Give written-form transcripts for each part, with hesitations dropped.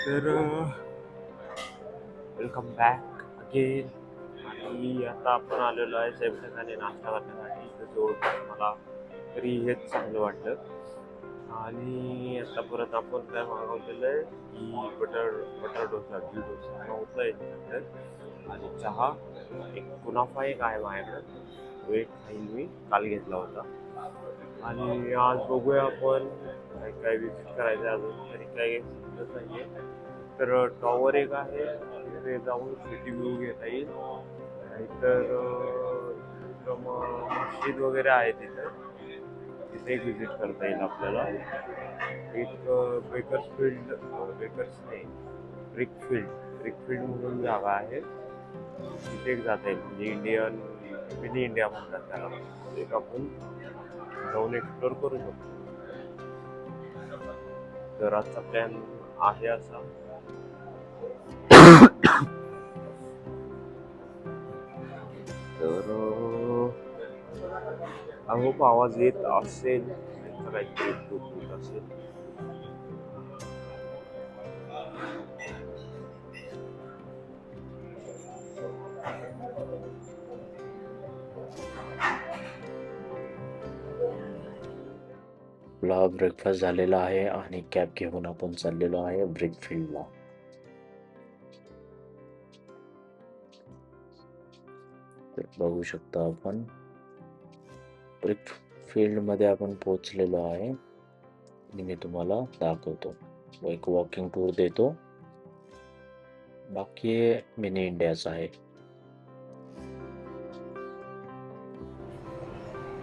तर welcome back again. आणि आता आपण आलेलो आहे सेम ठिकाणी नाश्ता करण्यासाठी. तर जवळपास मला तरी हेच चांगलं वाटलं. आणि आता परत आपण काय मागवलेलं आहे की बटर डोसा, घी डोसा नव्हता याच्यानंतर, आणि चहा, एक कुनाफा एक आहे माझ्याकडं, तो एक खाईल मी, काल घेतला होता. आणि आज बघूया आपण काय काय विजिट करायचं आहे. अजून तरी काही समजत नाहीये. तर टॉवर एक आहे, तिथे जाऊन सिटी व्ह्यू घेता येईल. नाहीतर इथं मग मस्जिद वगैरे आहे तिथं, तिथे एक विजिट करता येईल आपल्याला. एक बेकर्सफील्ड, बेकर्स नाही, ब्रिकफील्ड म्हणून जागा आहे, तिथे एक जाता येईल. म्हणजे मिनी इंडिया म्हणतात त्याला. एक आपण जाऊन एक्सप्लोर करू शकतो. तर आजचा प्लॅन आहे असा. तर खूप आवाज येत असेल, त्यांचा काहीतरी होत असेल. आपला ब्रेकफास्ट झालेला आहे आणि कॅब घेऊन आपण चाललेलो आहे ब्रिकफील्डला. तर बघू शकता आपण ब्रिकफील्ड मध्ये आपण पोहोचलेलो आहे आणि मी तुम्हाला दाखवतो, एक वॉकिंग टूर देतो. बाकी मिनी इंडियाच आहे.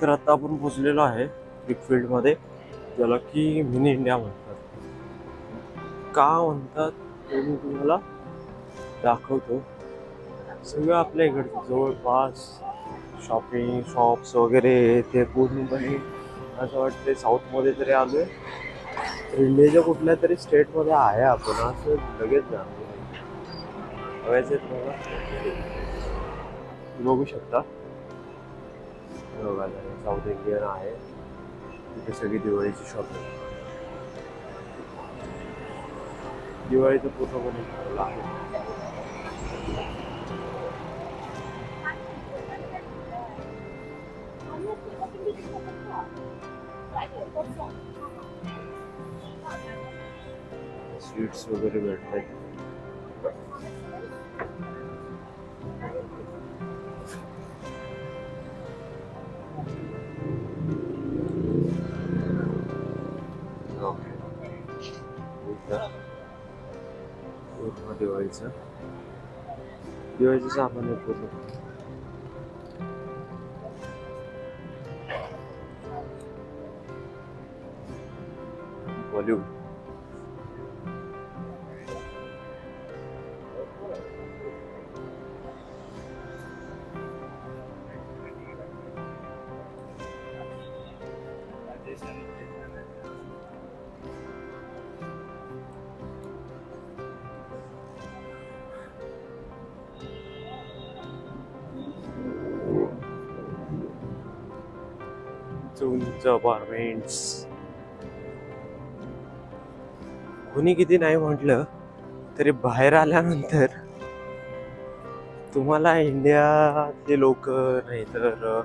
तर आता आपण पोचलेलो आहे ब्रिकफील्ड मध्ये, ज्याला की मिनी इंडिया म्हणतात. का म्हणतात ते मी तुम्हाला दाखवतो. सगळं आपल्या इकडचं जवळपास शॉपिंग शॉप्स वगैरे ते पूर्णपणे असं वाटतं साऊथमध्ये तरी आलोय, तर इंडियाच्या कुठल्या तरी स्टेटमध्ये आहे आपण, असं लगेच जाणवलं. बघायचं तुम्हाला, बघू शकता. बघा, साऊथ इंडियन आहे, तिथे सगळी दिवाळीची शॉपिंग, दिवाळीचं पूर्णपणे ठरलं आहे. स्वीट्स वगैरे भेटतात. पूर्ण दिवाळीचं सामान आहे पूर्ण. बॉलिवूड, उंच अपार्टमेंट्स. कोणी किती नाही म्हटलं तरी बाहेर आल्यानंतर तुम्हाला इंडियातले लोक, नाही तर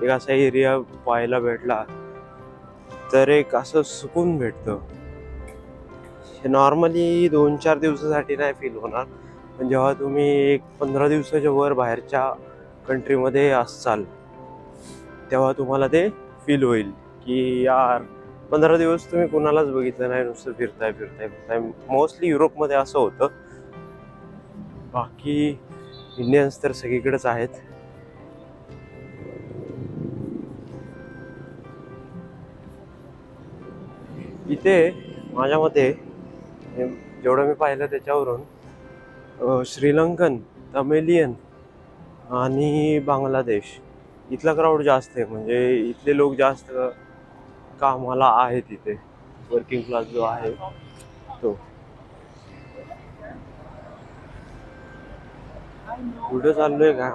एक असा एरिया पाहायला भेटला तर एक असं सुकून भेटतं. हे नॉर्मली 2-4 दिवसासाठी नाही फील होणार, पण जेव्हा तुम्ही एक 15 दिवसाच्या वर बाहेरच्या कंट्रीमध्ये असाल तेव्हा तुम्हाला ते फील होईल की यार 15 दिवस तुम्ही कुणालाच बघितलं नाही, नुसतं फिरताय. मोस्टली युरोपमध्ये असं होतं. बाकी इंडियन्स तर सगळीकडेच आहेत. इथे माझ्या मते जेवढं मी पाहिलं त्याच्यावरून श्रीलंकन, तमिलियन आणि बांगलादेश इथला क्राऊड जास्त आहे. म्हणजे इथले लोक जास्त कामाला आहेत इथे. वर्किंग क्लास जो आहे तो. कुठं चाललोय काय,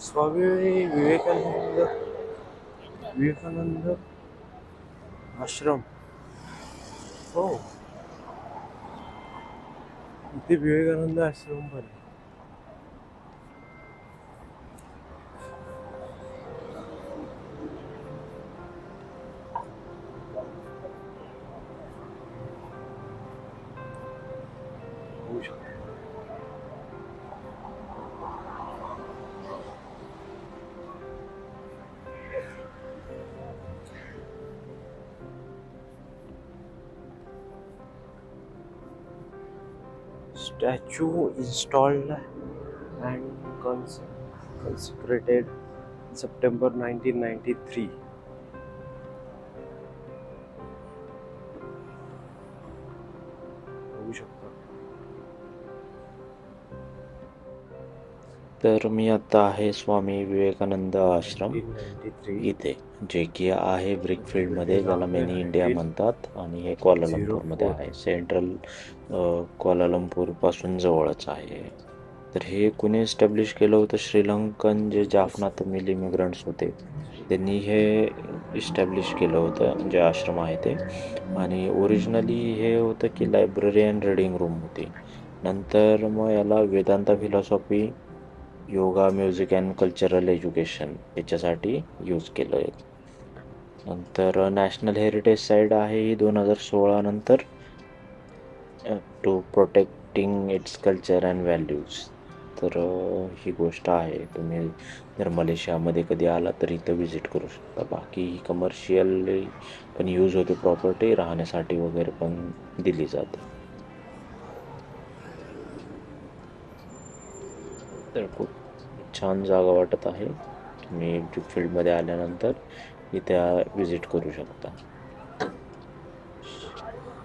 स्वामी विवेकानंद विवेकानंद आश्रम. हो, इथे विवेकानंद आश्रम पण आहे. होऊ शकतं. Statue installed and consecrated September 1993. होऊ शकतं. तर मी आता आहे स्वामी विवेकानंद आश्रम 1993. इथे, जे की आहे ब्रिकफील्डमध्ये, ज्याला मिनी इंडिया म्हणतात, आणि हे क्वालालंपूरमध्ये आहे. सेंट्रल क्वालालंपूरपासून जवळच आहे. तर हे कुणी एस्टॅब्लिश केलं होतं? श्रीलंकन जे जाफना तमिल इमिग्रंट्स होते, त्यांनी हे इस्टॅब्लिश केलं होतं, जे आश्रम आहे ते. आणि ओरिजिनली हे होतं की लायब्ररी अँड रीडिंग रूम होती. नंतर मग याला Vedanta philosophy, yoga, music and cultural education याच्यासाठी यूज केलं आहे. नंतर नॅशनल हेरिटेज साईट आहे ही 2016 नंतर, to protecting its culture and values. तर ही गोष्ट आहे. तुम्ही जर मलेशियामध्ये कधी आला तर इथं विजिट करू शकता. बाकी ही कमर्शियली पण यूज होते प्रॉपर्टी, राहण्यासाठी वगैरे पण दिली जाते. तर खूप छान जागा वाटत आहे. तुम्ही ब्रिकफील्डमध्ये आल्यानंतर इथे विजिट करू शकता.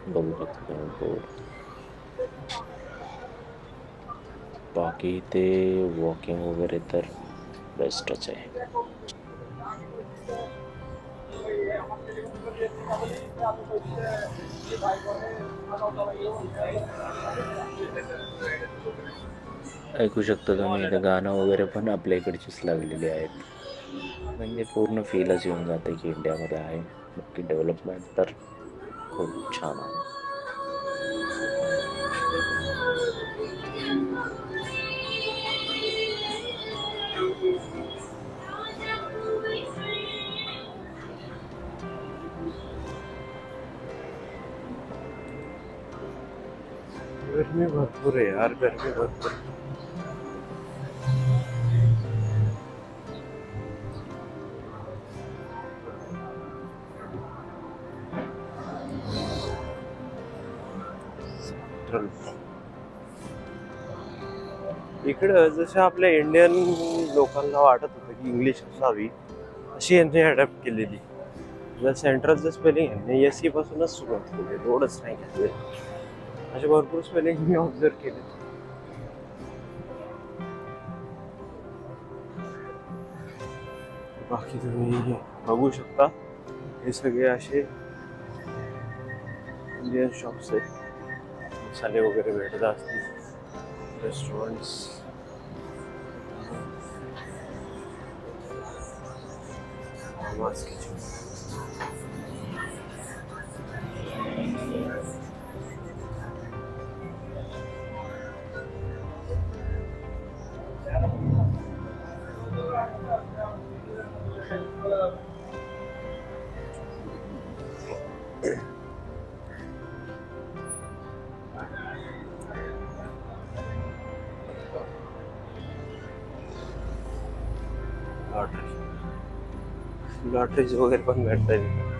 बघू शकता तुम्ही बोर्ड. बाकी ते वॉकिंग वगैरे तर बेस्टच आहे. ऐकू शकता तुम्ही, इथं गाणं वगैरे पण आपल्या इकडचीच लागलेली आहेत. म्हणजे पूर्ण फीलच येऊन जाते की इंडियामध्ये आहे. बाकी डेव्हलपमेंट तर खूप छान आहे. गर्मी भरपूर आहे यार, गर्मी भरपूर. सेंट्रल इकडं जसं आपल्या इंडियन लोकांना वाटत होतं की इंग्लिश असावी, अशी यांनी अडॅप्ट केलेली. जर सेंट्रलचं स्पेलिंग यांनी एस सी पासूनच सुरुवात केली, रोडच नाही घेतले. असे भरपूर स्पेलिंग मी ऑब्झर्व केले. बाकी तुम्ही बघू शकता, हे सगळे असे इंडियन शॉप्स आहेत. मसाले वगैरे भेटत असतील, रेस्टॉरंट्स. मास किचन. लॉटरीज वगैरे पण भेटतात इथं.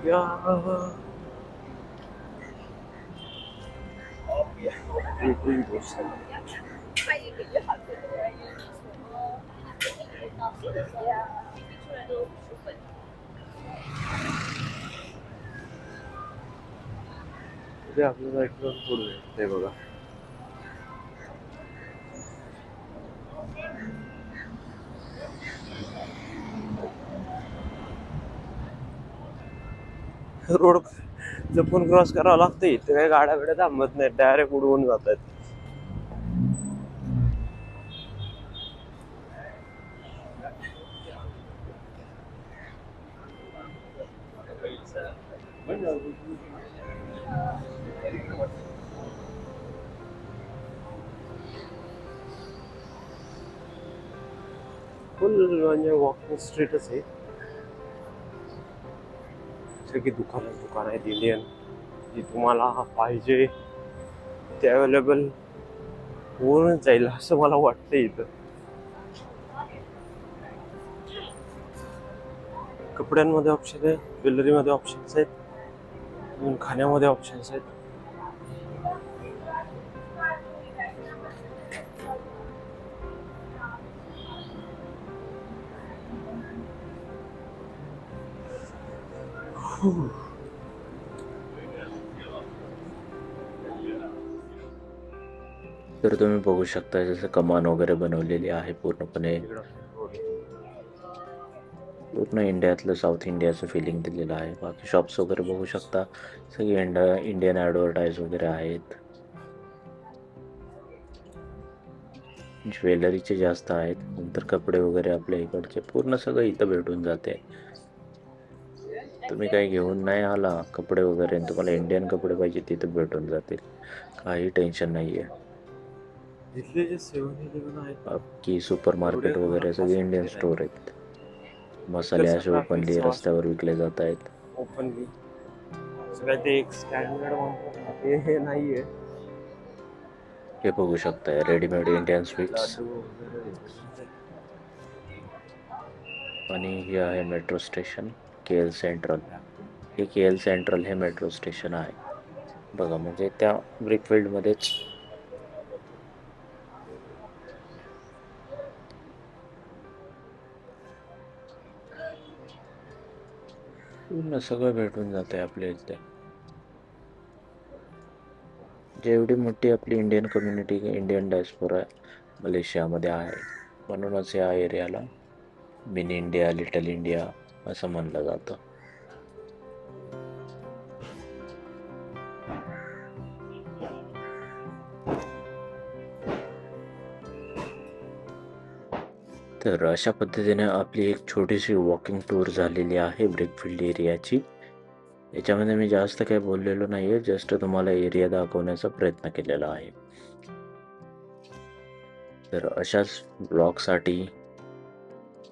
या बिलकुल गोष्ट आहे. इथे आपल्याला इकडून फूड भेटते बघा. रोड जपून क्रॉस करावं लागतं. इथे काही गाड्या बिड्या थांबत नाही, डायरेक्ट उडवून जात आहेत. फुल म्हणजे वॉकिंग स्ट्रीटच आहे. सगळी दुकान आहेत इंडियन, जी तुम्हाला पाहिजे ते अवेलेबल होऊन जाईल असं मला वाटतं. इथं कपड्यांमध्ये ऑप्शन आहे, ज्वेलरीमध्ये ऑप्शन्स आहेत, अजून खाण्यामध्ये ऑप्शन्स आहेत. तर तुम्ही बघू शकता जसं कमान वगैरे बनवलेली आहे पूर्णपणे. पूर्ण इंडियातलं साऊथ इंडियाचं फिलिंग दिलेलं आहे. बाकी शॉप्स वगैरे बघू शकता, सगळे इंडियन ॲडव्हर्टाईज वगैरे आहेत. ज्वेलरीचे जास्त आहेत, नंतर कपडे वगैरे आपल्या इकडचे पूर्ण सगळं इथं भेटून जाते. तुम्ही काही घेऊन नाही आला कपडे वगैरे, तुम्हाला इंडियन कपडे पाहिजे तिथं भेटून जातील, काही टेन्शन नाही आहे. तिथले जे 7-Eleven आहेत की सुपर मार्केट वगैरे सगळे इंडियन स्टोर आहेत. मसाले असे ओपनली रस्त्यावर विकले जात आहेत. ओपनली सगळं ते एक स्टँडर्ड म्हणतात ना, ते नाहीये. हे बघू शकताय रेडीमेड इंडियन स्वीट्स. लाडू वगैरे. आणि हे आहे मेट्रो स्टेशन KL सेंट्रल. हे KL सेंट्रल हे मेट्रो स्टेशन आहे बघा, म्हणजे त्या ब्रिकफिल्डमध्येच. पूर्ण सगळं भेटून जाते आपल्या इथे. जेवढी मोठी आपली इंडियन कम्युनिटी, इंडियन डायस्पोरा मलेशियामध्ये आहे, म्हणूनच या एरियाला मिनी इंडिया, लिटल इंडिया असं म्हणलं जातं. तर अशा पद्धतीने आपली एक छोटीशी वॉकिंग टूर झालेली आहे ब्रिकफिल्ड एरियाची. याच्यामध्ये मी जास्त काही बोललेलो नाही आहे, जस्ट तुम्हाला एरिया दाखवण्याचा प्रयत्न केलेला आहे. तर अशाच ब्लॉगसाठी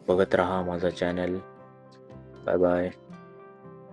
बघत राहा माझा चॅनल. Bye bye.